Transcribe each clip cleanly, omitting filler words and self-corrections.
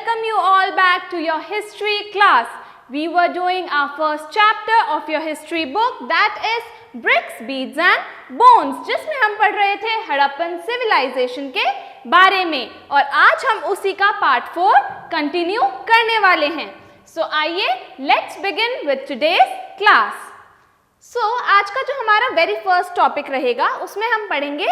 welcome you all back to your history class. We were doing our first chapter of your history book, that is Bricks, Beads and Bones, जिसमें हम पढ़ रहे थे Harappan civilisation के बारे में और आज हम उसी का पार्ट 4 कंटिन्यू करने वाले हैं. सो आइए let's begin with today's class. आज का जो हमारा वेरी फर्स्ट टॉपिक रहेगा उसमें हम पढ़ेंगे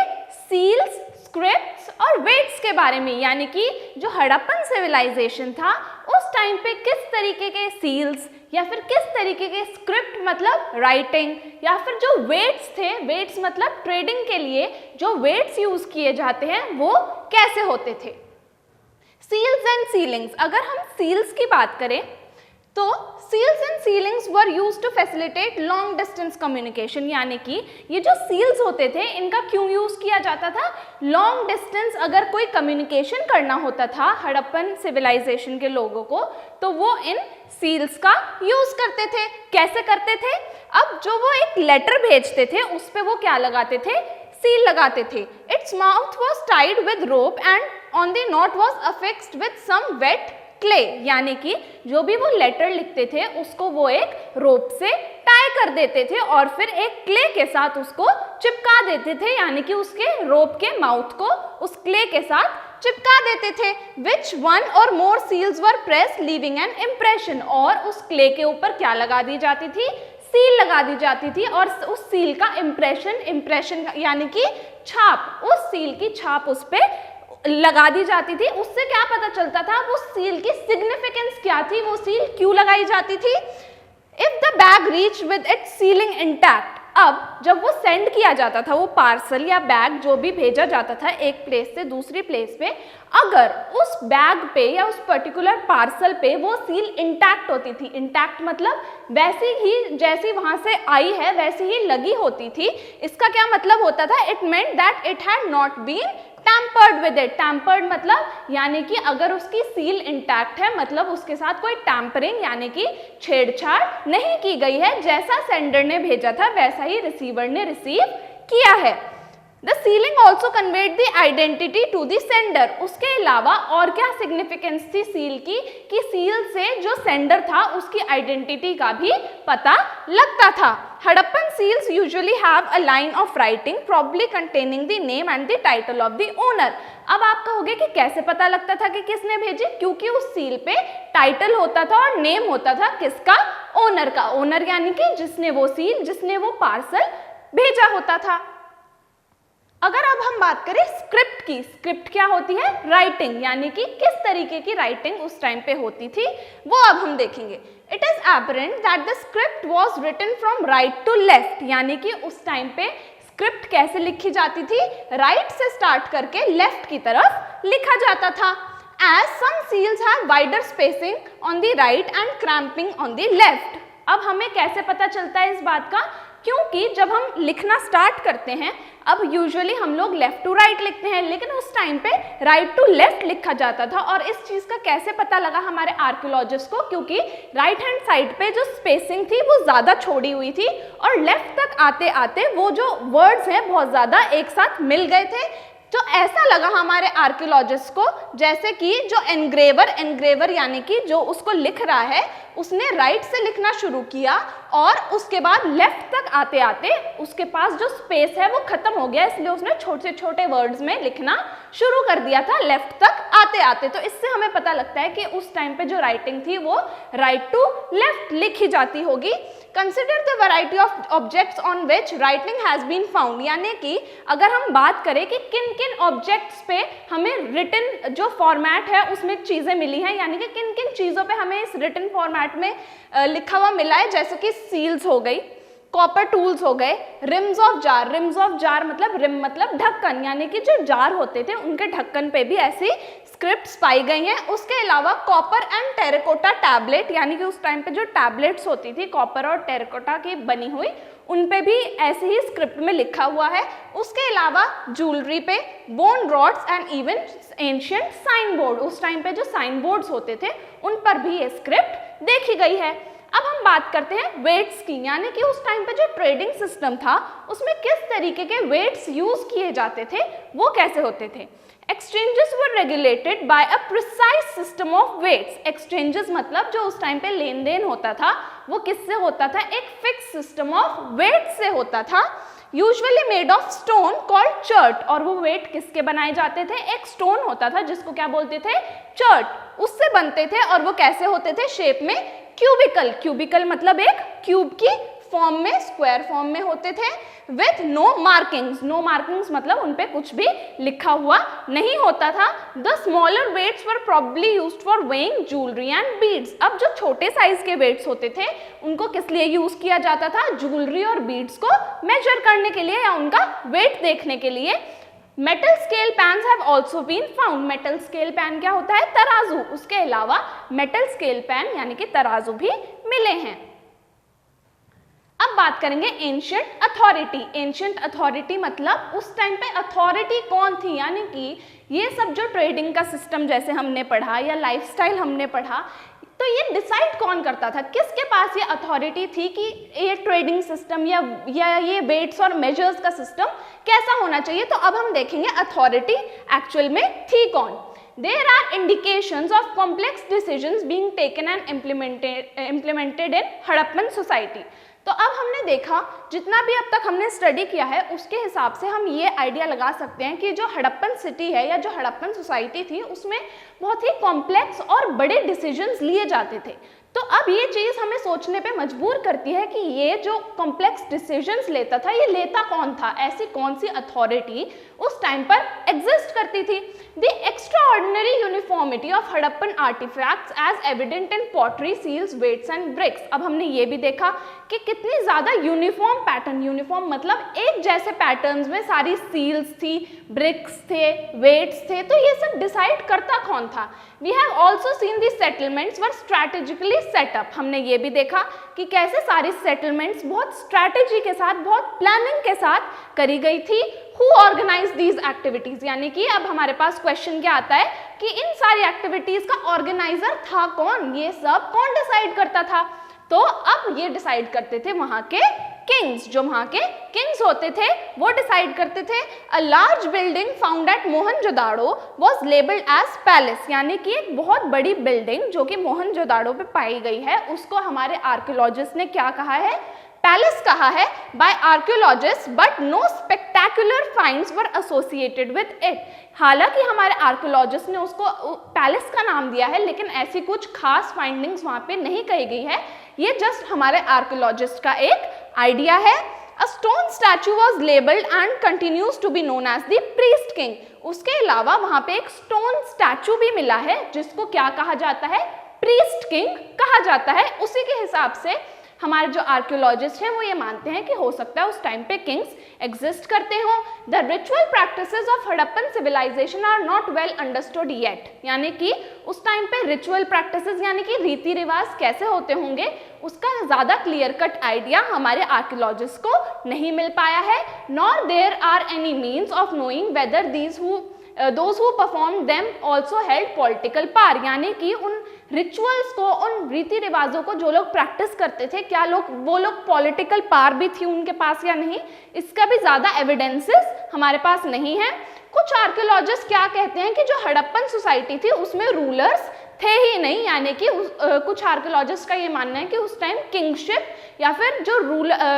सील्स, स्क्रिप्ट्स और वेट्स के बारे में, यानी कि जो हड़प्पन सिविलाइजेशन था उस टाइम पे किस तरीके के सील्स या फिर किस तरीके के स्क्रिप्ट मतलब राइटिंग या फिर जो वेट्स थे, वेट्स मतलब ट्रेडिंग के लिए जो वेट्स यूज किए जाते हैं वो कैसे होते थे. Seals and sealings. अगर हम सील्स की बात करें तो seals and sealings were used to facilitate long distance communication, यानी कि ये जो सील्स होते थे इनका क्यों यूज किया जाता था. लॉन्ग डिस्टेंस अगर कोई कम्युनिकेशन करना होता था हड़प्पन सिविलाइजेशन के लोगों को तो वो इन सील्स का यूज करते थे. कैसे करते थे? अब जो वो एक लेटर भेजते थे उस पे वो क्या लगाते थे? सील लगाते थे. Its mouth was tied with rope and on the knot was affixed with some wet clay, यानी कि जो भी वो लेटर लिखते थे उसको वो एक रोप से टाई कर देते थे और फिर एक क्ले के साथ उसको चिपका देते थे, यानी कि उसके रोप के माउथ को उस क्ले के साथ चिपका देते थे. Which one or more seals were press leaving an impression, और उस क्ले के ऊपर क्या लगा दी जाती थी? सील लगा दी जाती थी और उस सील का इम्प्रेशन यानी कि छाप, उस सील की छाप उस पे लगा दी जाती थी. उससे क्या पता चलता था वो सील की सिग्निफिकेंस क्या थी, वो सील क्यों लगाई जाती थी. If the bag reach with its ceiling intact, अब जब वो सेंड किया जाता था वो पार्सल या बैग जो भी भेजा जाता था एक प्लेस से दूसरी प्लेस पे, अगर उस बैग पे या उस पर्टिकुलर पार्सल पे वो सील इंटैक्ट होती थी, इंटैक्ट मतलब वैसी ही जैसी वहां से आई है वैसी ही लगी होती थी. इसका क्या मतलब होता था? It meant that it had not been tampered with it. Tampered मतलब यानी कि अगर उसकी सील इंटैक्ट है मतलब उसके साथ कोई टैम्परिंग यानी कि छेड़छाड़ नहीं की गई है, जैसा सेंडर ने भेजा था वैसा ही रिसीवर ने रिसीव किया है. The sealing also conveyed the identity to the sender. उसके अलावा और क्या सिग्निफिकेंस थी सील की कि सील से जो सेंडर था उसकी आइडेंटिटी का भी पता लगता था. Harappan seals usually have a line of writing probably containing the name and the title of the owner. अब आप कहोगे कि कैसे पता लगता था कि किसने भेजी? क्योंकि उस सील पे टाइटल होता था और नेम होता था किसका? ओनर का. ओनर यानी कि जिसने वो सील, जिसने वो पार्सल भेजा होता था. अगर अब हम बात करें स्क्रिप्ट की, स्क्रिप्ट क्या होती है? राइटिंग, यानी कि किस तरीके की राइटिंग उस टाइम पे होती थी वो अब हम देखेंगे. It is apparent that the script was written from right to left, यानी कि उस टाइम पे स्क्रिप्ट कैसे लिखी जाती थी? राइट से स्टार्ट करके लेफ्ट की तरफ लिखा जाता था. As some seals have wider spacing on the right and cramping on the left. अब हमें कैसे पता चलता है इस बात का? क्योंकि जब हम लिखना स्टार्ट करते हैं, अब यूजुअली हम लोग लेफ्ट टू राइट लिखते हैं, लेकिन उस टाइम पे राइट टू लेफ्ट लिखा जाता था. और इस चीज का कैसे पता लगा हमारे आर्कियोलॉजिस्ट को? क्योंकि राइट हैंड साइड पे जो स्पेसिंग थी वो ज्यादा छोड़ी हुई थी और लेफ्ट तक आते आते वो जो वर्ड्स हैं बहुत ज्यादा एक साथ मिल गए थे. तो ऐसा लगा हमारे आर्कियोलॉजिस्ट को जैसे कि जो एनग्रेवर यानी कि जो उसको लिख रहा है उसने राइट से लिखना शुरू किया और उसके बाद लेफ्ट तक आते आते उसके पास जो स्पेस है वो खत्म हो गया, इसलिए उसने छोटे छोटे वर्ड्स में लिखना शुरू कर दिया था लेफ्ट तक आते आते. तो इससे हमें पता लगता है कि उस टाइम पे जो राइटिंग थी वो राइट टू लेफ्ट लिखी जाती होगी. Consider the variety of objects on which writing has been found, यानी कि अगर हम बात करें कि किन किन ऑब्जेक्ट्स पे हमें रिटन जो फॉर्मेट है उसमें चीजें मिली हैं, यानी कि किन किन चीजों पे हमें इस रिटन फॉर्मेट में लिखा हुआ मिला है, जैसे कि सील्स हो गई, कॉपर टूल्स हो गए, रिम्स ऑफ जार मतलब रिम मतलब ढक्कन, यानी कि जो जार होते थे उनके ढक्कन पे भी ऐसी स्क्रिप्ट्स पाई गई हैं. उसके अलावा कॉपर एंड टेराकोटा टैबलेट, यानी कि उस टाइम पे जो टैबलेट्स होती थी कॉपर और टेराकोटा की बनी हुई, उन पे भी ऐसे ही स्क्रिप्ट में लिखा हुआ है. उसके अलावा ज्वेलरी पे, bone rods and even ancient sign board, उस टाइम पे जो साइन बोर्ड्स होते थे उन पर भी ये स्क्रिप्ट देखी गई है. अब हम बात करते हैं वेट्स की, यानी कि उस टाइम पे जो ट्रेडिंग सिस्टम था उसमें किस तरीके के वेट्स यूज किए जाते थे, वो कैसे होते थे। Exchanges were regulated by a precise system of weights. Exchanges मतलब जो उस टाइम पे लेन देन होता था वो किससे होता था, एक फिक्स सिस्टम ऑफ वेट से होता था, usually made of stone called chert. और वो वेट किसके बनाए जाते थे, एक स्टोन होता था जिसको क्या बोलते थे, चर्ट, उससे बनते थे। और वो कैसे होते थे, शेप में क्यूबिकल, क्यूबिकल मतलब एक क्यूब की फॉर्म में, स्क्वायर फॉर्म में होते थे, with no markings. No markings मतलब उन पे कुछ भी लिखा हुआ नहीं होता था। The smaller weights were probably used for weighing jewellery and beads. अब जो छोटे साइज के वेट्स होते थे उनको किस लिए यूज किया जाता था, ज्वेलरी और बीड्स को मेजर करने के लिए या उनका वेट देखने के लिए। Metal scale pans have also been found. Metal scale pan क्या होता है, तराजू। उसके अलावा मेटल स्केल पैन यानी कि तराजू भी मिले हैं। अब बात करेंगे एंशिएंट अथॉरिटी। एंशिएंट अथॉरिटी मतलब उस टाइम पे अथॉरिटी कौन थी, यानी कि ये सब जो ट्रेडिंग का सिस्टम जैसे हमने पढ़ा या लाइफस्टाइल हमने पढ़ा, तो ये डिसाइड कौन करता था, किसके पास ये अथॉरिटी थी कि ये ट्रेडिंग सिस्टम या ये वेट्स और मेजर्स का सिस्टम कैसा होना चाहिए। तो अब हम देखेंगे अथॉरिटी एक्चुअल में थी कौन। There are indications of complex decisions being taken and implemented in Harappan society। तो अब हमने देखा, जितना भी अब तक हमने स्टडी किया है उसके हिसाब से हम ये आइडिया लगा सकते हैं कि जो हड़प्पन सिटी है या जो हड़प्पन सोसाइटी थी उसमें बहुत ही कॉम्प्लेक्स और बड़े डिसीजंस लिए जाते थे। तो अब ये चीज़ हमें सोचने पे मजबूर करती है कि ये जो कॉम्प्लेक्स डिसीजंस लेता था ये लेता कौन था, ऐसी कौन सी अथॉरिटी उस टाइम पर एग्जिस्ट करती थी। The extraordinary uniformity of Harappan artefacts as evident in pottery, seals, weights and bricks. अब हमने ये भी देखा कि कितनी ज़्यादा यूनिफॉर्म पैटर्न, यूनिफॉर्म मतलब एक जैसे पैटर्न्स में सारी सील्स थी, ब्रिक्स थे, वेट्स थे, तो ये सब डिसाइड करता कौन था। We have also seen the settlements were strategically set up. हमने ये भी देखा कि कैसे सारी सेटलमेंट्स बहुत स्ट्रैटेजी के साथ, बहुत प्लानिंग के साथ करी गई थी। हु ऑर्गेनाइज दीज एक्टिविटीज, यानी कि अब हमारे पास क्वेश्चन क्या आता है कि इन सारी एक्टिविटीज का ऑर्गेनाइजर था कौन, ये सब कौन डिसाइड करता था। तो अब ये डिसाइड करते थे वहां के किंग्स, जो वहां के किंग्स होते थे वो डिसाइड करते थे। A large building found at Mohenjodaro was labelled as palace, यानी कि एक बहुत बड़ी बिल्डिंग जो कि मोहनजोदाड़ो पे पाई गई है उसको हमारे आर्कियोलॉजिस्ट ने क्या कहा है, पैलेस कहा है by archaeologist, but no spectacular finds were associated with it. हालांकि हमारे आर्कियोलॉजिस्ट ने उसको पैलेस का नाम दिया है लेकिन ऐसी कुछ खास फाइंडिंग्स वहां पे नहीं कही गई है, ये जस्ट हमारे आर्कियोलॉजिस्ट का एक आइडिया है। A stone statue was labelled and continues to be known as the priest king. उसके अलावा वहां पे एक स्टोन स्टैचू भी मिला है जिसको क्या कहा जाता है, प्रीस्ट किंग कहा जाता है। उसी के हिसाब से हमारे जो आर्कियोलॉजिस्ट हैं वो ये मानते हैं कि हो सकता है उस टाइम पे किंग्स एग्जिस्ट करते हों। The ritual practices of Harappan civilisation are not well understood yet, यानी कि उस टाइम पे रिचुअल प्रैक्टिसेस यानी कि रीति रिवाज कैसे होते होंगे उसका ज़्यादा क्लियर कट आइडिया हमारे आर्कियोलॉजिस्ट को नहीं मिल पाया है। Nor there are any means of knowing whether those who performed them also held political power, यानी कि उन रिचुअल्स को, उन रीति रिवाजों को जो लोग प्रैक्टिस करते थे क्या वो लोग पॉलिटिकल पावर भी थी उनके पास या नहीं, इसका भी ज़्यादा एविडेंसेस हमारे पास नहीं है। कुछ आर्कियोलॉजिस्ट क्या कहते हैं कि जो हड़प्पन सोसाइटी थी उसमें रूलर्स थे ही नहीं, यानी कि कुछ आर्कियोलॉजिस्ट का ये मानना है कि उस टाइम किंगशिप या फिर जो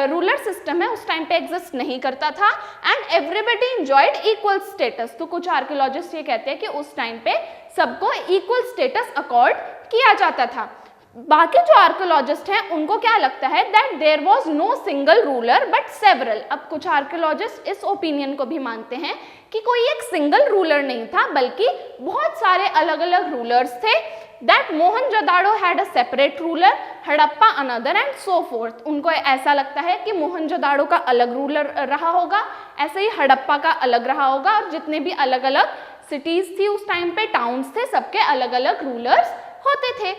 रूलर सिस्टम है उस टाइम पे एग्जिस्ट नहीं करता था and everybody enjoyed equal status. तो कुछ आर्कियोलॉजिस्ट ये कहते हैं कि उस टाइम पे सबको इक्वल स्टेटस अकॉर्ड किया जाता था। बाकी जो आर्कियोलॉजिस्ट हैं उनको क्या लगता है that there was no single ruler but several. अब कुछ आर्कियोलॉजिस्ट इस ओपिनियन को भी मानते हैं कि कोई एक सिंगल रूलर नहीं था बल्कि बहुत सारे अलग अलग रूलर्स थे। That Mohenjodaro had a separate ruler, Harappa another and so fourth. उनको ऐसा लगता है कि मोहनजोदाड़ो का अलग रूलर रहा होगा, ऐसे ही हड़प्पा का अलग रहा होगा और जितने भी अलग अलग सिटीज थी उस टाइम पे, टाउन्स थे, सबके अलग अलग रूलर्स होते थे।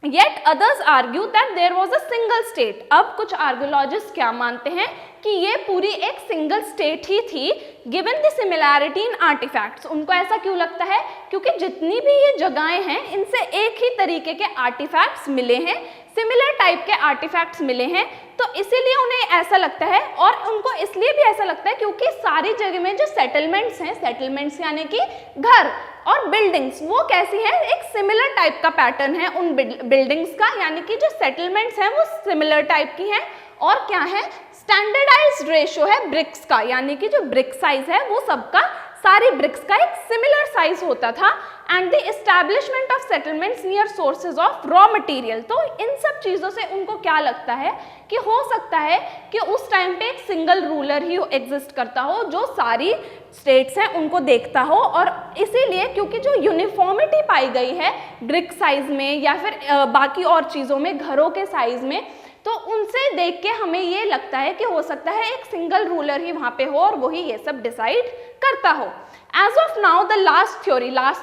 Yet others argue that there was a single state. अब कुछ आर्कियोलॉजिस्ट क्या मानते हैं कि ये पूरी एक सिंगल स्टेट ही थी, given the similarity in artifacts. उनको ऐसा क्यों लगता है? क्योंकि जितनी भी ये जगहें हैं इनसे एक ही तरीके के आर्टिफैक्ट्स मिले हैं, सिमिलर टाइप के आर्टिफैक्ट्स मिले हैं, तो इसीलिए उन्हें ऐसा लगता है। और उनको इसलिए भी ऐसा लगता है क्योंकि सारी जगह में जो सेटलमेंट्स हैं, सेटलमेंट्स यानी कि घर और बिल्डिंग्स, वो कैसी हैं, एक सिमिलर टाइप का पैटर्न है उन बिल्डिंग्स का, यानी कि जो सेटलमेंट्स हैं वो सिमिलर टाइप की हैं। और क्या है, स्टैंडर्डाइज्ड रेशियो है ब्रिक्स का, यानी कि जो ब्रिक साइज है वो सबका, सारी ब्रिक्स का एक सिमिलर साइज होता था। And the establishment of settlements near sources of raw material. तो इन सब चीज़ों से उनको क्या लगता है कि हो सकता है कि उस टाइम पे एक सिंगल रूलर ही एग्जिस्ट करता हो जो सारी स्टेट्स हैं उनको देखता हो, और इसीलिए क्योंकि जो यूनिफॉर्मिटी पाई गई है ब्रिक साइज में या फिर बाकी और चीज़ों में, घरों के साइज में, तो उनसे देख के हमें ये लगता है कि हो सकता है एक सिंगल रूलर ही वहाँ पे हो और वही ये सब डिसाइड करता हो। As of now the last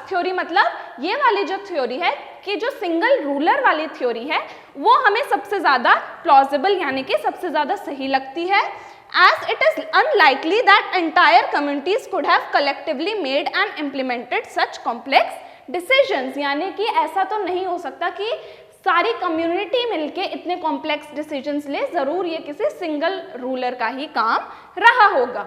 theory मतलब ये वाली जो थ्योरी है कि जो सिंगल रूलर वाली थ्योरी है वो हमें सबसे ज़्यादा प्लॉजिबल यानी कि सबसे ज़्यादा सही लगती है। As it is unlikely that entire communities could have collectively made and implemented such complex decisions, यानी कि ऐसा तो नहीं हो सकता कि सारी कम्युनिटी मिलके इतने कॉम्प्लेक्स डिसीजंस ले, जरूर ये किसी सिंगल रूलर का ही काम रहा होगा।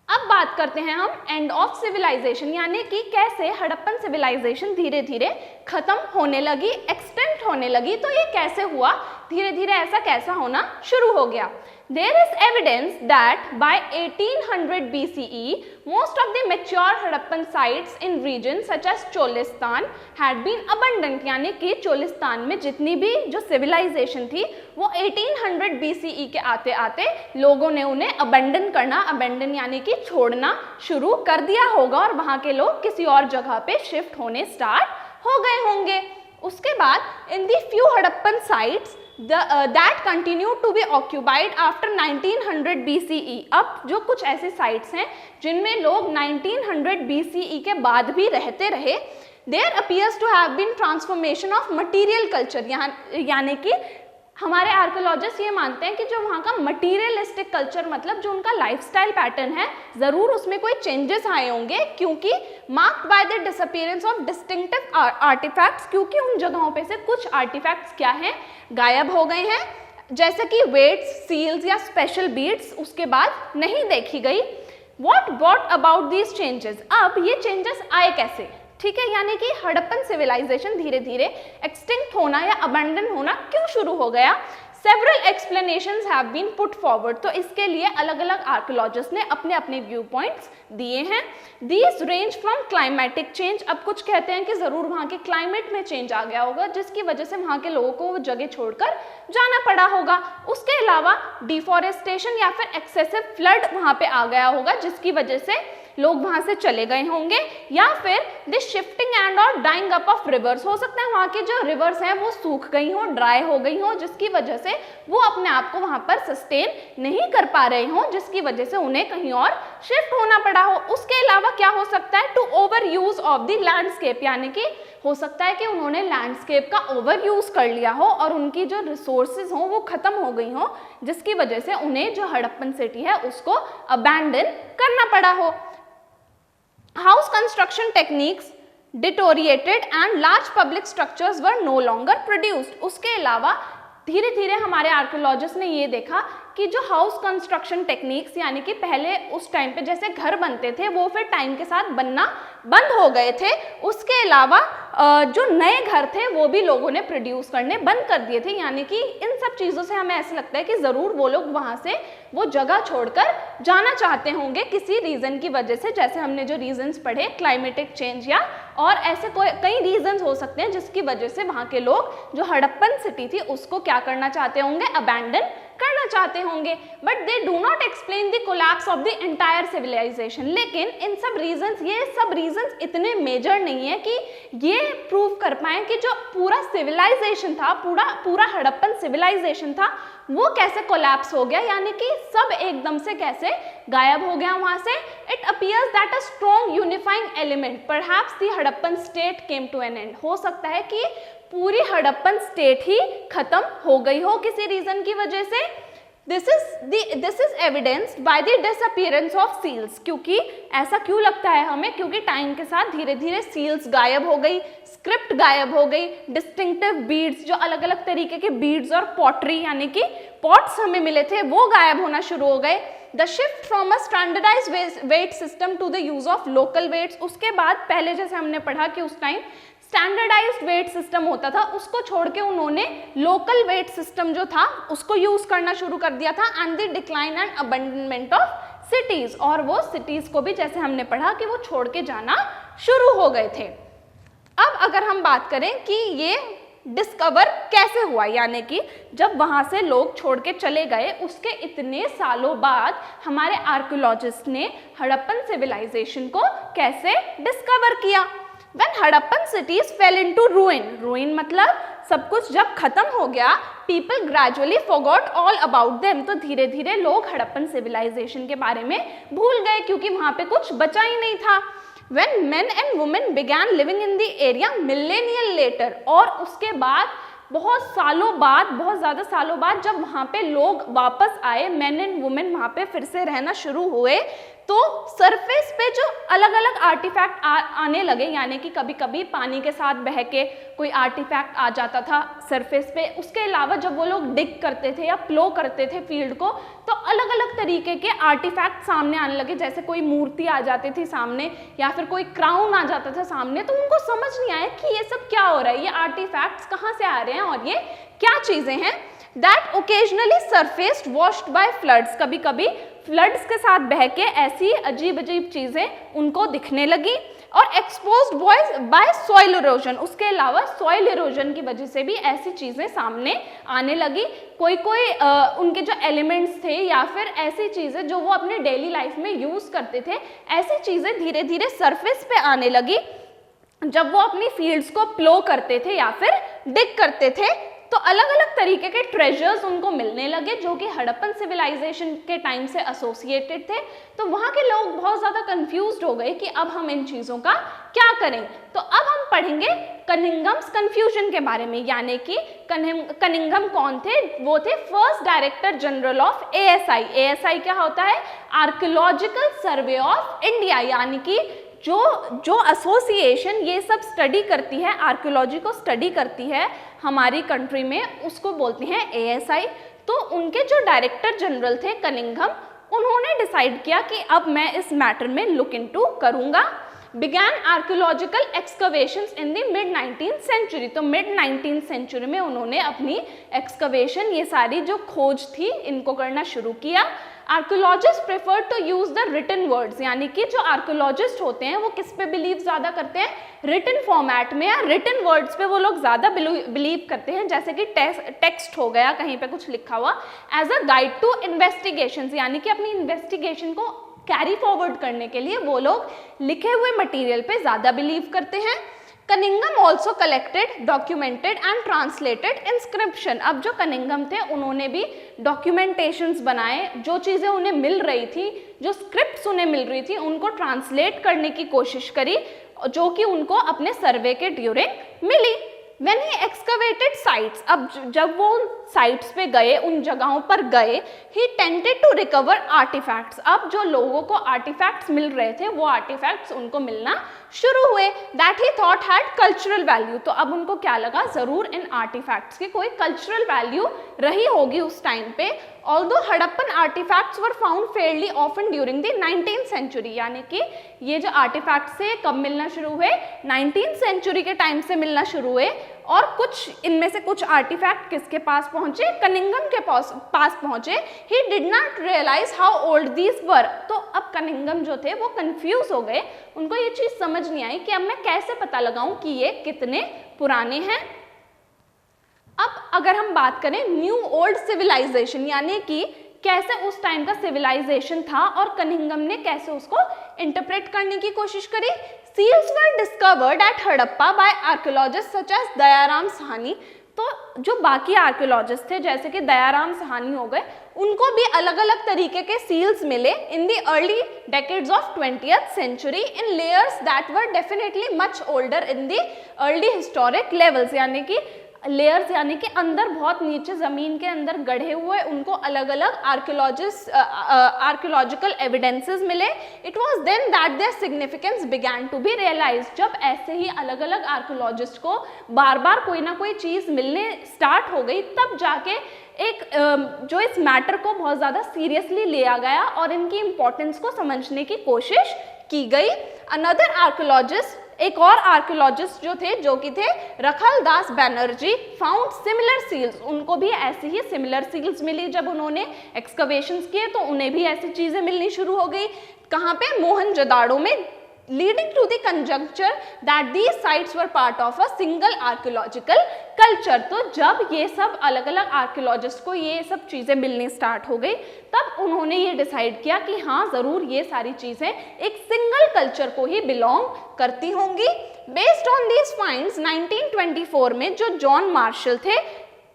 अब बात करते हैं हम एंड ऑफ सिविलाइजेशन, यानी कि कैसे हड़प्पन सिविलाइजेशन धीरे धीरे खत्म होने लगी, एक्सटेंट होने लगी। तो ये कैसे हुआ, धीरे धीरे ऐसा कैसा होना शुरू हो गया। There is evidence that by 1800 BCE, most of the mature Harappan sites in regions such as Cholistan had been abandoned, यानी कि चोलिस्तान में जितनी भी जो सिविलाइजेशन थी वो 1800 BCE के आते आते लोगों ने उन्हें अबेंडन यानी कि छोड़ना शुरू कर दिया होगा और वहाँ के लोग किसी और जगह पे शिफ्ट होने स्टार्ट हो गए होंगे। उसके बाद in the few Harappan sites that continued to be occupied after 1900 BCE। अब जो कुछ ऐसे साइट्स हैं जिनमें लोग 1900 BCE के बाद भी रहते रहे, there appears to have been transformation of material culture, यानी कि हमारे आर्कियोलॉजिस्ट ये मानते हैं कि जो वहाँ का मटीरियलिस्टिक कल्चर मतलब जो उनका लाइफस्टाइल पैटर्न है, ज़रूर उसमें कोई चेंजेस आए होंगे, क्योंकि marked by the disappearance of distinctive artefacts, क्योंकि उन जगहों पे से कुछ आर्टिफैक्ट्स क्या हैं, गायब हो गए हैं, जैसे कि वेट्स, सील्स या स्पेशल बीड्स उसके बाद नहीं देखी गई। What brought about these changes, अब ये चेंजेस आए कैसे, ठीक है, यानी कि हड़प्पन सिविलाइजेशन धीरे धीरे एक्सटिंक्ट होना या अबंडन होना क्यों शुरू हो गया। Several explanations have been put forward, तो इसके लिए अलग अलग आर्कियोलॉजिस्ट ने अपने अपने व्यू पॉइंट्स दिए हैं। These range from climatic change, अब कुछ कहते हैं कि ज़रूर वहाँ के क्लाइमेट में चेंज आ गया होगा जिसकी वजह से वहाँ के लोगों को वो जगह छोड़कर जाना पड़ा होगा। उसके अलावा डिफॉरेस्टेशन या फिर एक्सेसिव फ्लड वहाँ पे आ गया होगा जिसकी वजह से लोग वहाँ से चले गए होंगे, या फिर द शिफ्टिंग एंड और डाइंग अप ऑफ रिवर्स, हो सकता है वहाँ की जो रिवर्स हैं वो सूख गई हो, ड्राई हो गई हो, जिसकी वजह से वो अपने आप को वहाँ पर सस्टेन नहीं कर पा रहे हो, जिसकी वजह से उन्हें कहीं और शिफ्ट होना पड़ा हो। उसके अलावा क्या हो सकता है, to over use of the landscape, यानी कि हो सकता है कि उन्होंने लैंडस्केप का ओवर यूज कर लिया हो और उनकी जो रिसोर्सेज हो वो खत्म हो गई हो, जिसकी वजह से उन्हें जो हड़प्पन सिटी है उसको अबैंडन करना पड़ा हो। House construction techniques deteriorated and large public structures were no longer produced। उसके अलावा धीरे धीरे हमारे आर्कियोलॉजिस्ट ने ये देखा कि जो हाउस कंस्ट्रक्शन टेक्निक्स यानी कि पहले उस टाइम पे जैसे घर बनते थे वो फिर टाइम के साथ बनना बंद हो गए थे। उसके अलावा जो नए घर थे वो भी लोगों ने प्रोड्यूस करने बंद कर दिए थे, यानी कि इन सब चीज़ों से हमें ऐसा लगता है कि ज़रूर वो लोग वहाँ से वो जगह छोड़कर जाना चाहते होंगे किसी रीज़न की वजह से, जैसे हमने जो रीजंस पढ़े क्लाइमेटिक चेंज या और ऐसे कई रीजंस हो सकते हैं जिसकी वजह से वहाँ के लोग जो हड़प्पन सिटी थी उसको क्या करना चाहते होंगे, अबैंडन करना चाहते होंगे। But they do not explain the collapse of the entire civilisation. लेकिन इन सब रीजंस, ये सब रीजंस इतने मेजर नहीं है कि ये प्रूव कर पाएं कि जो पूरा सिविलाइजेशन था, पूरा हड़प्पन सिविलाइजेशन था वो कैसे कोलैप्स हो गया, यानी कि सब एकदम से कैसे गायब हो गया वहां से। It appears that a strong unifying element perhaps the Harappan state came to an end. हो सकता है कि पूरी हड़प्पन स्टेट ही खत्म हो गई हो किसी रीजन की वजह से। This is evidenced by the disappearance of seals. क्योंकि ऐसा क्यों लगता है हमें, क्योंकि टाइम के साथ धीरे धीरे सील्स गायब हो गई, स्क्रिप्ट गायब हो गई, डिस्टिंक्टिव बीड्स, जो अलग अलग तरीके के बीड्स और पॉटरी यानी कि पॉट्स हमें मिले थे वो गायब होना शुरू हो गए। The shift from a standardised weight system to the use of local weights. उसके बाद पहले जैसे हमने पढ़ा कि उस टाइम स्टैंडर्डाइज्ड वेट सिस्टम होता था, उसको छोड़ के उन्होंने लोकल वेट सिस्टम जो था उसको यूज करना शुरू कर दिया था। And the decline and abandonment of cities, और वो सिटीज को भी जैसे हमने पढ़ा कि वो छोड़ के जाना शुरू हो गए थे। अब अगर हम बात करें कि ये डिस्कवर कैसे हुआ, यानी कि जब वहां से लोग छोड़ के चले गए उसके इतने सालों बाद हमारे आर्कियोलॉजिस्ट ने हड़प्पन सिविलाइजेशन को कैसे डिस्कवर किया। When Harappan cities fell into ruin मतलब सब कुछ जब खत्म हो गया, people gradually forgot all about them, तो धीरे धीरे लोग हड़प्पन सिविलाइजेशन के बारे में भूल गए क्योंकि वहां पे कुछ बचा ही नहीं था। When men and women began living in the area millennial later, और उसके बाद बहुत ज़्यादा सालों बाद जब वहाँ पे लोग वापस आए, मैन एंड वुमेन वहाँ पे फिर से रहना शुरू हुए, तो सरफेस पे जो अलग अलग आर्टिफैक्ट आने लगे, यानी कि कभी कभी पानी के साथ बह के कोई आर्टिफैक्ट आ जाता था सरफेस पे। उसके अलावा जब वो लोग डिग करते थे या प्लो करते थे फील्ड को, तो अलग अलग तरीके के आर्टिफैक्ट सामने आने लगे। जैसे कोई मूर्ति आ जाती थी सामने या फिर कोई क्राउन आ जाता था सामने, तो उनको समझ नहीं आया कि ये सब क्या हो रहा है, ये आर्टिफैक्ट्स कहाँ से आ रहे हैं और ये क्या चीज़ें हैं। That occasionally surfaced washed by floods, कभी कभी फ्लड्स के साथ बह के ऐसी अजीब अजीब चीज़ें उनको दिखने लगी। और एक्सपोज्ड बाय सॉइल इरोजन, उसके अलावा सॉइल इरोजन की वजह से भी ऐसी चीज़ें सामने आने लगी। कोई उनके जो एलिमेंट्स थे या फिर ऐसी चीज़ें जो वो अपने डेली लाइफ में यूज़ करते थे, ऐसी चीज़ें धीरे धीरे सरफेस पे आने लगी जब वो अपनी फील्ड्स को प्लो करते थे या फिर डिग करते थे। तो अलग अलग तरीके के ट्रेजर्स उनको मिलने लगे जो कि हड़प्पन सिविलाइजेशन के टाइम से एसोसिएटेड थे। तो वहाँ के लोग बहुत ज़्यादा कंफ्यूज्ड हो गए कि अब हम इन चीज़ों का क्या करें। तो अब हम पढ़ेंगे कनिंघम्स कंफ्यूजन के बारे में, यानी कि कनिंघम कौन थे? वो थे first director general of ASI। ASI क्या होता है? आर्कियोलॉजिकल सर्वे ऑफ इंडिया, यानी कि जो एसोसिएशन ये सब स्टडी करती है, आर्कियोलॉजी को स्टडी करती है हमारी कंट्री में, उसको बोलते हैं ASI। तो उनके जो डायरेक्टर जनरल थे कनिंघम, उन्होंने डिसाइड किया कि अब मैं इस मैटर में लुक इनटू करूंगा। Began archaeological excavations in the mid 19th century, तो मिड 19th सेंचुरी में उन्होंने अपनी एक्सकवेशन, ये सारी जो खोज थी, इनको करना शुरू किया। Archaeologist prefer to use the written words, यानी कि जो आर्कियोलॉजिस्ट होते हैं वो किस पे बिलीव ज़्यादा करते हैं? रिटन फॉर्मेट में या रिटन वर्ड्स पे वो लोग ज़्यादा बिलीव करते हैं, जैसे कि टेक्स्ट हो गया, कहीं पे कुछ लिखा हुआ, as a guide to investigations, यानी कि अपनी इन्वेस्टिगेशन को कैरी फॉरवर्ड करने के लिए वो लोग लिखे हुए मटेरियल पे ज़्यादा बिलीव करते हैं। Cunningham also collected, documented and translated inscription. अब जो कनिंघम थे उन्होंने भी डॉक्यूमेंटेशंस बनाए, जो चीज़ें उन्हें मिल रही थी, जो स्क्रिप्ट्स उन्हें मिल रही थी, उनको ट्रांसलेट करने की कोशिश करी, जो कि उनको अपने सर्वे के ड्यूरिंग मिली। When he excavated sites, अब जब वो साइट्स पे गए, उन जगहों पर गए, he tended to recover artifacts। अब जो लोगों को आर्टिफैक्ट्स मिल रहे थे वो आर्टिफैक्ट्स उनको मिलना शुरू हुए, that he thought had cultural value। तो अब उनको क्या लगा, ज़रूर इन आर्टिफैक्ट्स की कोई कल्चरल वैल्यू रही होगी उस टाइम पे। Although Harappan artefacts were found fairly often during the 19th century, यानी कि ये जो आर्टिफैक्ट्स है कब मिलना शुरू हुए? 19th सेंचुरी के टाइम से मिलना शुरू हुए। और कुछ इनमें से कुछ आर्टिफैक्ट किसके पास पहुंचे? कनिंघम के पास पहुंचे। He did not realise how old these were. तो अब कनिंघम जो थे वो कंफ्यूज हो गए, उनको ये चीज़ समझ नहीं आई कि अब मैं कैसे पता लगाऊं कि ये कितने पुराने हैं। अब अगर हम बात करें न्यू ओल्ड सिविलाइजेशन, यानी कि कैसे उस टाइम का सिविलाइजेशन था और कनिंघम ने कैसे उसको इंटरप्रेट करने की कोशिश करी। Seals were discovered at Harappa by archaeologist such as Dayaram Sahni. तो जो बाकी आर्कियोलॉजिस्ट थे जैसे कि दयाराम साहनी हो गए, उनको भी अलग अलग तरीके के सील्स मिले in the early decades of 20th century in layers that were definitely much older in the early historic levels, यानी कि लेयर्स यानी कि अंदर बहुत नीचे ज़मीन के अंदर गढ़े हुए उनको अलग अलग आर्कियोलॉजिकल एविडेंसेस मिले. It was then that their significance began to be realised. जब ऐसे ही अलग अलग आर्कियोलॉजिस्ट को बार बार कोई ना कोई चीज़ मिलने स्टार्ट हो गई, तब जाके एक जो इस मैटर को बहुत ज़्यादा सीरियसली लिया गया और इनकी इम्पोर्टेंस को समझने की कोशिश की गई. अनदर आर्कियोलॉजिस्ट, एक और आर्कियोलॉजिस्ट जो कि थे रखल दास बैनर्जी, फाउंड सिमिलर सील्स. उनको भी ऐसी ही सिमिलर सील्स मिली. जब उन्होंने एक्सकवेशंस किए तो उन्हें भी ऐसी चीज़ें मिलनी शुरू हो गई. कहाँ पे? मोहनजोदाड़ो में, leading to the conjecture that these sites were part of a single archaeological culture. तो जब ये सब अलग अलग आर्कियोलॉजिस्ट को ये सब चीज़ें मिलनी स्टार्ट हो गई, तब उन्होंने ये डिसाइड किया कि हाँ ज़रूर ये सारी चीज़ें एक सिंगल कल्चर को ही बिलोंग करती होंगी. बेस्ड ऑन दीज फाइंड्स 1924 में जो जॉन मार्शल थे,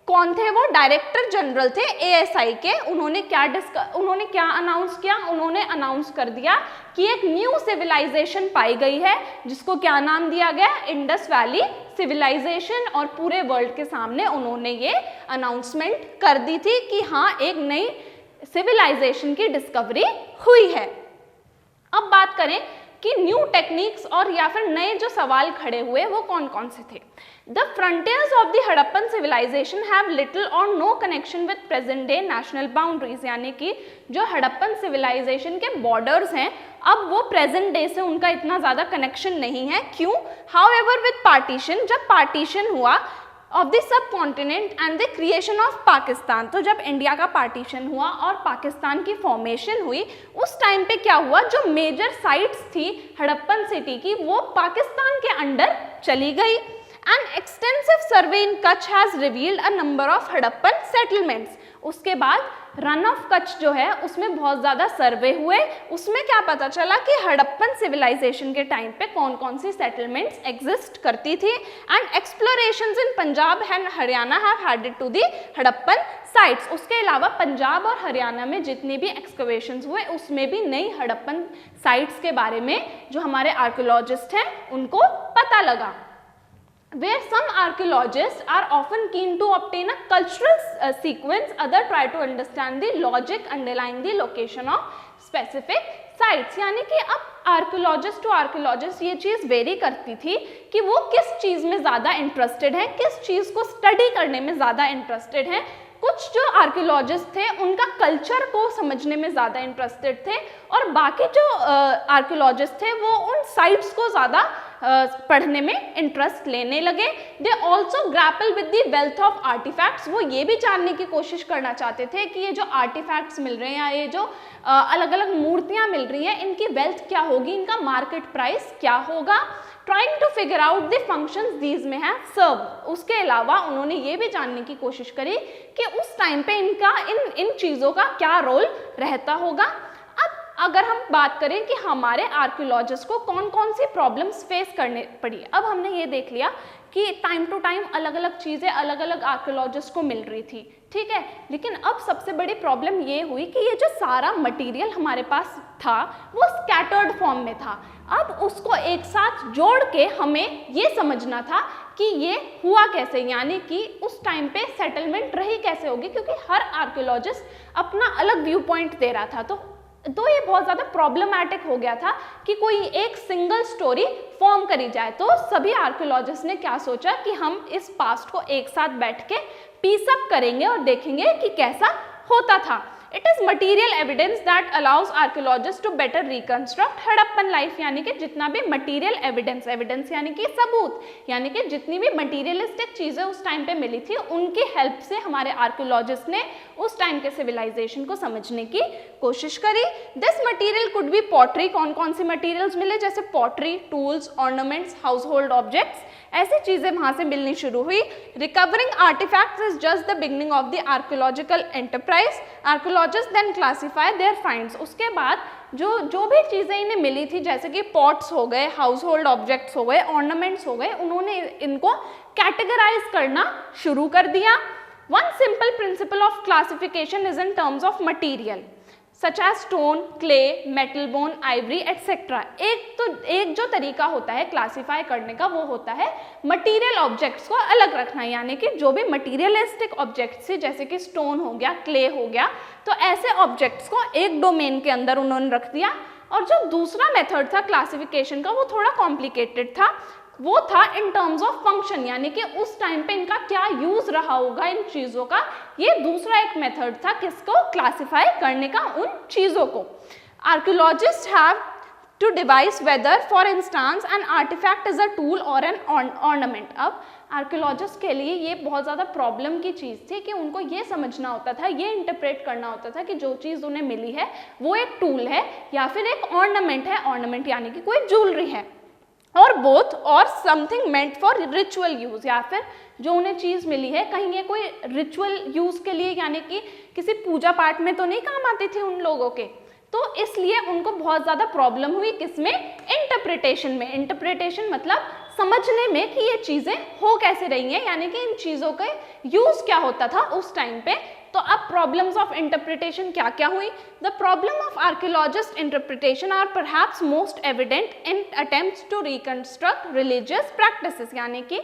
कौन थे वो? डायरेक्टर जनरल थे ASI के. उन्होंने क्या अनाउंस किया? उन्होंने अनाउंस कर दिया कि एक न्यू सिविलाइजेशन पाई गई है, जिसको क्या नाम दिया गया? Indus valley civilisation. और पूरे वर्ल्ड के सामने उन्होंने ये अनाउंसमेंट कर दी थी कि हाँ एक नई सिविलाइजेशन की डिस्कवरी हुई है. अब बात करें कि न्यू टेक्निक्स और या फिर नए जो सवाल खड़े हुए वो कौन कौन से थे. The frontiers of the Harappan civilization have little or no connection with present day national boundaries, यानी कि जो हड़प्पन सिविलाइजेशन के बॉर्डर्स हैं अब वो प्रेजेंट डे से उनका इतना ज़्यादा कनेक्शन नहीं है. क्यों? हाउएवर विद पार्टीशन, जब पार्टीशन हुआ of the sub continent and the creation of Pakistan, तो जब इंडिया का पार्टीशन हुआ और पाकिस्तान की फॉर्मेशन हुई, उस टाइम पे क्या हुआ? जो मेजर साइट्स थी हड़प्पन सिटी की वो पाकिस्तान के अंडर चली गई. An extensive survey in Kutch has revealed a number of Harappan settlements. उसके बाद रन ऑफ कच्छ जो है उसमें बहुत ज़्यादा सर्वे हुए. उसमें क्या पता चला कि हड़प्पन सिविलाइजेशन के टाइम पे कौन कौन सी सेटलमेंट्स एग्जिस्ट करती थी. And explorations in Punjab and Haryana have headed to the Harappan sites. उसके अलावा पंजाब और हरियाणा में जितने भी एक्सकवेशंस हुए उसमें भी नई हड़प्पन साइट्स के बारे में जो हमारे आर्कियोलॉजिस्ट हैं उनको पता लगा. Where some archaeologists are often keen to obtain a cultural sequence, others try to understand the logic underlying the location of specific sites. यानी कि अब आर्कियोलॉजिस्ट टू आर्कियोलॉजिस्ट ये चीज़ वेरी करती थी कि वो किस चीज़ में ज़्यादा इंटरेस्टेड है, किस चीज़ को स्टडी करने में ज़्यादा इंटरेस्टेड है. कुछ जो आर्कियोलॉजिस्ट थे उनका कल्चर को समझने में ज़्यादा इंटरेस्टेड थे और बाकी जो आर्कियोलॉजिस्ट थे वो उन साइट्स को ज़्यादा पढ़ने में इंटरेस्ट लेने लगे. They also grapple with the wealth of artefacts. वो ये भी जानने की कोशिश करना चाहते थे कि ये जो आर्टिफैक्ट्स मिल रहे हैं या ये जो अलग अलग मूर्तियाँ मिल रही हैं इनकी वेल्थ क्या होगी, इनका मार्केट प्राइस क्या होगा. Trying to figure out the functions these में है सर्व. उसके अलावा उन्होंने ये भी जानने की कोशिश करी कि उस टाइम पे इनका इन चीज़ों का क्या रोल रहता होगा. अगर हम बात करें कि हमारे आर्कियोलॉजिस्ट को कौन कौन सी प्रॉब्लम्स फेस करने पड़ी, अब हमने ये देख लिया कि टाइम टू टाइम अलग अलग चीज़ें अलग अलग आर्कियोलॉजिस्ट को मिल रही थी, ठीक है. लेकिन अब सबसे बड़ी प्रॉब्लम ये हुई कि ये जो सारा मटेरियल हमारे पास था वो स्कैटर्ड फॉर्म में था. अब उसको एक साथ जोड़ के हमें ये समझना था कि ये हुआ कैसे, यानी कि उस टाइम पे सेटलमेंट रही कैसे होगी, क्योंकि हर आर्कियोलॉजिस्ट अपना अलग व्यू पॉइंट दे रहा था. तो ये बहुत ज़्यादा प्रॉब्लमैटिक हो गया था कि कोई एक सिंगल स्टोरी फॉर्म करी जाए. तो सभी आर्कियोलॉजिस्ट ने क्या सोचा कि हम इस पास्ट को एक साथ बैठ के पीस अप करेंगे और देखेंगे कि कैसा होता था. It is material evidence that allows archaeologist to better reconstruct Harappan life. यानी कि जितना भी मटीरियल एविडेंस यानी कि सबूत, यानी कि जितनी भी मटीरियलिस्टिक चीज़ें उस टाइम पे मिली थी उनकी हेल्प से हमारे आर्कियोलॉजिस्ट ने उस टाइम के सिविलाइजेशन को समझने की कोशिश करी. This material could be pottery. कौन कौन से मटीरियल्स मिले? जैसे pottery, tools, ornaments, household objects, ऐसी चीज़ें वहाँ से मिलनी शुरू हुई. Recovering artefacts is just the beginning of the archaeological enterprise. Archaeologist then classify their finds. उसके बाद जो भी चीज़ें इन्हें मिली थी, जैसे कि पॉट्स हो गए, हाउस होल्ड ऑब्जेक्ट्स हो गए, ऑर्नामेंट्स हो गए, उन्होंने इनको कैटेगराइज करना शुरू कर दिया। One simple principle of classification is in terms of material such as stone, clay, metal, bone, ivory etcetera. एक जो तरीका होता है क्लासीफाई करने का वो होता है मटीरियल ऑब्जेक्ट्स को अलग रखना, यानी कि जो भी मटीरियलिस्टिक ऑब्जेक्ट्स थे जैसे कि स्टोन हो गया, क्ले हो गया, तो ऐसे ऑब्जेक्ट्स को एक डोमेन के अंदर उन्होंने रख दिया। और जो दूसरा मेथड था क्लासिफिकेशन का वो थोड़ा कॉम्प्लिकेटेड था, वो था इन टर्म्स ऑफ फंक्शन, यानी कि उस टाइम पे इनका क्या यूज रहा होगा इन चीजों का। ये दूसरा एक मेथड था किसको क्लासिफाई करने का, उन चीजों को। Archaeologist have to devise whether for instance an artefact is a tool और एन ऑर्नामेंट। अब आर्कियोलॉजिस्ट के लिए ये बहुत ज़्यादा प्रॉब्लम की चीज़ थी कि उनको ये समझना होता था, ये इंटरप्रेट करना होता था कि जो चीज़ उन्हें मिली है वो एक टूल है या फिर एक ऑर्नामेंट है, ऑर्नामेंट यानी कि कोई ज्वेलरी है, और बोथ और something meant for ritual use, या फिर जो उन्हें चीज़ मिली है कहीं ये कोई रिचुअल यूज के लिए, यानी कि किसी पूजा पाठ में तो नहीं काम आती थी उन लोगों के। तो इसलिए उनको बहुत ज़्यादा प्रॉब्लम हुई किसमें, इंटरप्रिटेशन में। इंटरप्रिटेशन मतलब समझने में कि ये चीज़ें हो कैसे रही हैं, यानी कि इन चीज़ों का यूज क्या होता था उस टाइम पे। तो अब प्रॉब्लम्स ऑफ इंटरप्रिटेशन क्या क्या हुई। The problem of archaeologist interpretation are perhaps most evident in attempts to reconstruct religious practices, यानी कि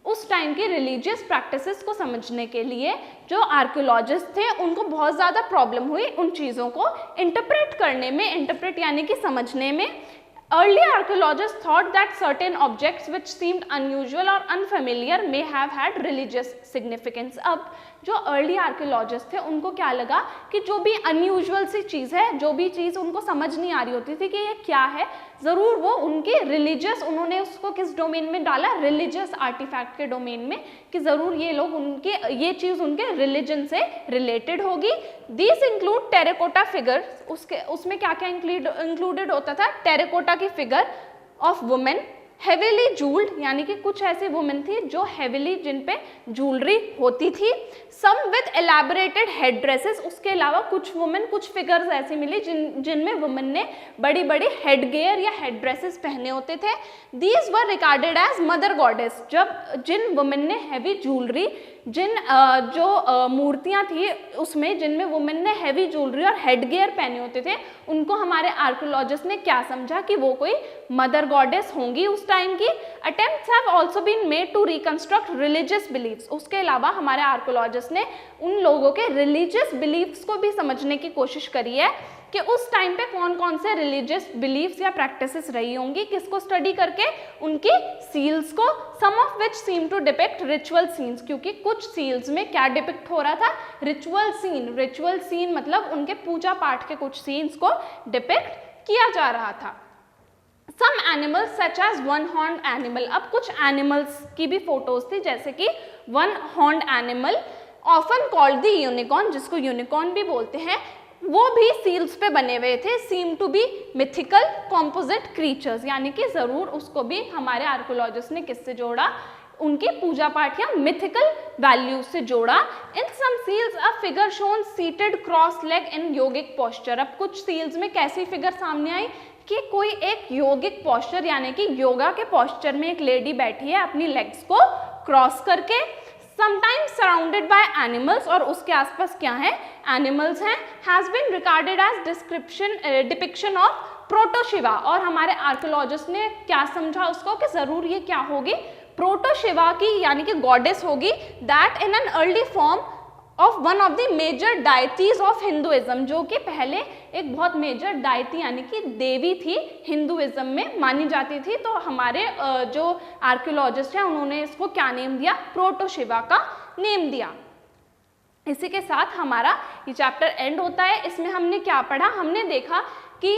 उस टाइम की रिलीजियस प्रैक्टिसेस को समझने के लिए जो आर्कियोलॉजिस्ट थे उनको बहुत ज़्यादा प्रॉब्लम हुई उन चीज़ों को इंटरप्रेट करने में, इंटरप्रेट यानी कि समझने में। Early archaeologists thought that certain objects which seemed unusual or unfamiliar may have had religious significance. अब जो अर्ली आर्कियोलॉजिस्ट थे उनको क्या लगा कि जो भी अनयूजुअल सी चीज़ है, जो भी चीज़ उनको समझ नहीं आ रही होती थी कि ये क्या है, ज़रूर वो उनके रिलीजियस, उन्होंने उसको किस डोमेन में डाला, रिलीजियस आर्टिफैक्ट के डोमेन में, कि ज़रूर ये लोग उनके ये चीज़ उनके रिलीजन से रिलेटेड होगी। दिस इंक्लूड टेराकोटा फिगर, उसमें क्या क्या इंक्लूडेड होता था, टेराकोटा की फिगर ऑफ वुमेन, हेवीली जूल्ड, यानी कि कुछ ऐसी वुमेन थी जो हेवीली, जिन पे ज्वेलरी होती थी, some with elaborated head dresses, उसके अलावा कुछ वुमेन, कुछ फिगर्स ऐसी मिली जिनमें वुमेन ने बड़ी बड़ी हेड गेयर या हेड ड्रेसेस पहने होते थे। These were regarded as mother goddess, जब जिन वुमेन ने हैवी ज्वेलरी, जिन जो मूर्तियाँ थी उसमें जिनमें वुमेन ने हैवी ज्वेलरी और हेड गियर पहने होते थे, उनको हमारे आर्कियोलॉजिस्ट ने क्या समझा कि वो कोई मदर गॉडेस होंगी उस टाइम की। Attempts have also been made to reconstruct religious beliefs, उसके अलावा हमारे आर्कियोलॉजिस्ट ने उन लोगों के रिलीजियस बिलीफ्स को भी समझने की कोशिश करी है कि उस टाइम पे कौन कौन से रिलीजियस बिलीफ्स या प्रैक्टिसेस रही होंगी, किसको स्टडी करके, उनकी सील्स को, some of which seem to depict ritual scenes, क्योंकि कुछ सील्स में क्या डिपिक्ट हो रहा था, रिचुअल सीन। रिचुअल सीन मतलब उनके पूजा पाठ के कुछ सीन्स को डिपिक्ट किया जा रहा था। Some animals such as one horned animal, अब कुछ एनिमल्स की भी फोटोज थी, जैसे कि one horned animal often called the unicorn, जिसको यूनिकॉर्न भी बोलते हैं, वो भी सील्स पे बने हुए थे। Seem to be mythical composite creatures, यानी कि ज़रूर उसको भी हमारे आर्कियोलॉजिस्ट ने किससे जोड़ा, उनके पूजा पाठ या मिथिकल वैल्यूज से जोड़ा। In some seals a figure shown seated cross leg in yogic posture, अब कुछ सील्स में कैसी फिगर सामने आई कि कोई एक योगिक पोस्चर, यानी कि योगा के पोस्चर में एक लेडी बैठी है अपनी लेग्स को क्रॉस करके, समटाइम्स सराउंडेड बाय एनिमल्स, और उसके आसपास क्या है, एनिमल्स हैं। Has been regarded as depiction of प्रोटोशिवा, और हमारे आर्कियोलॉजिस्ट ने क्या समझा उसको कि जरूर ये क्या होगी, प्रोटोशिवा की, यानी कि गॉडेस होगी, that in an early form of one of the major deities of Hinduism, जो कि पहले एक बहुत मेजर डायटी यानी कि देवी थी हिंदुइज्म में मानी जाती थी। तो हमारे जो आर्कियोलॉजिस्ट हैं उन्होंने इसको क्या नेम दिया, प्रोटोशिवा का नेम दिया। इसी के साथ हमारा ये चैप्टर एंड होता है। इसमें हमने क्या पढ़ा, हमने देखा कि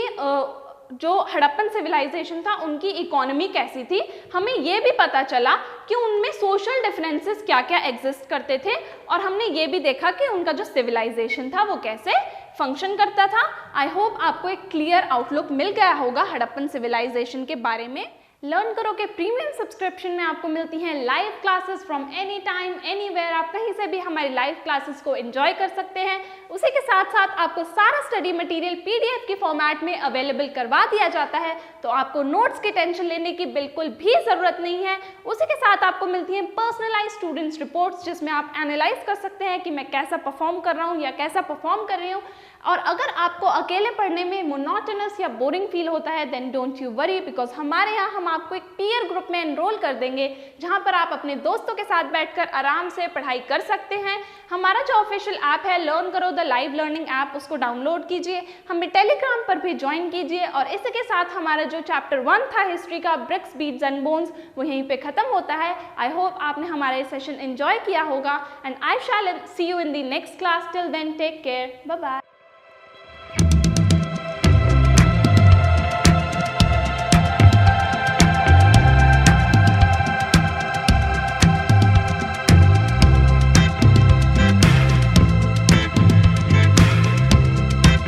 जो हड़प्पन सिविलाइजेशन था उनकी इकोनॉमी कैसी थी, हमें ये भी पता चला कि उनमें सोशल डिफरेंसेस क्या क्या एग्जिस्ट करते थे, और हमने ये भी देखा कि उनका जो सिविलाइजेशन था वो कैसे फंक्शन करता था। आई होप आपको एक क्लियर आउटलुक मिल गया होगा हड़प्पन सिविलाइजेशन के बारे में। लर्न करो के प्रीमियम सब्सक्रिप्शन में आपको मिलती हैं live classes from any time anywhere. आप कहीं से भी हमारी लाइव क्लासेस को एंजॉय कर सकते हैं। उसी के साथ साथ आपको सारा स्टडी मटेरियल पीडीएफ की फॉर्मेट में अवेलेबल करवा दिया जाता है, तो आपको नोट्स की टेंशन लेने की बिल्कुल भी ज़रूरत नहीं है। उसी के साथ आपको मिलती हैं पर्सनलाइज स्टूडेंट्स रिपोर्ट्स, जिसमें आप एनालाइज कर सकते हैं कि मैं कैसा परफॉर्म कर रहा हूँ या कैसा परफॉर्म कर रही हूँ। और अगर आपको अकेले पढ़ने में मोनोटोनस या बोरिंग फील होता है then don't you worry, because हमारे यहाँ हम आपको एक पीयर ग्रुप में एनरोल कर देंगे, जहाँ पर आप अपने दोस्तों के साथ बैठकर आराम से पढ़ाई कर सकते हैं। हमारा जो ऑफिशियल ऐप है लर्न करो द लाइव लर्निंग ऐप, उसको डाउनलोड कीजिए, हमें टेलीग्राम पर भी ज्वाइन कीजिए। और इसी के साथ हमारा जो चैप्टर 1 था हिस्ट्री का, ब्रिक्स बीड्स एंड बोन्स, वो यहीं पे खत्म होता है। आई होप आपने हमारा ये सेशन एंजॉय किया होगा and I shall see you in the next class. Till then take care, bye bye.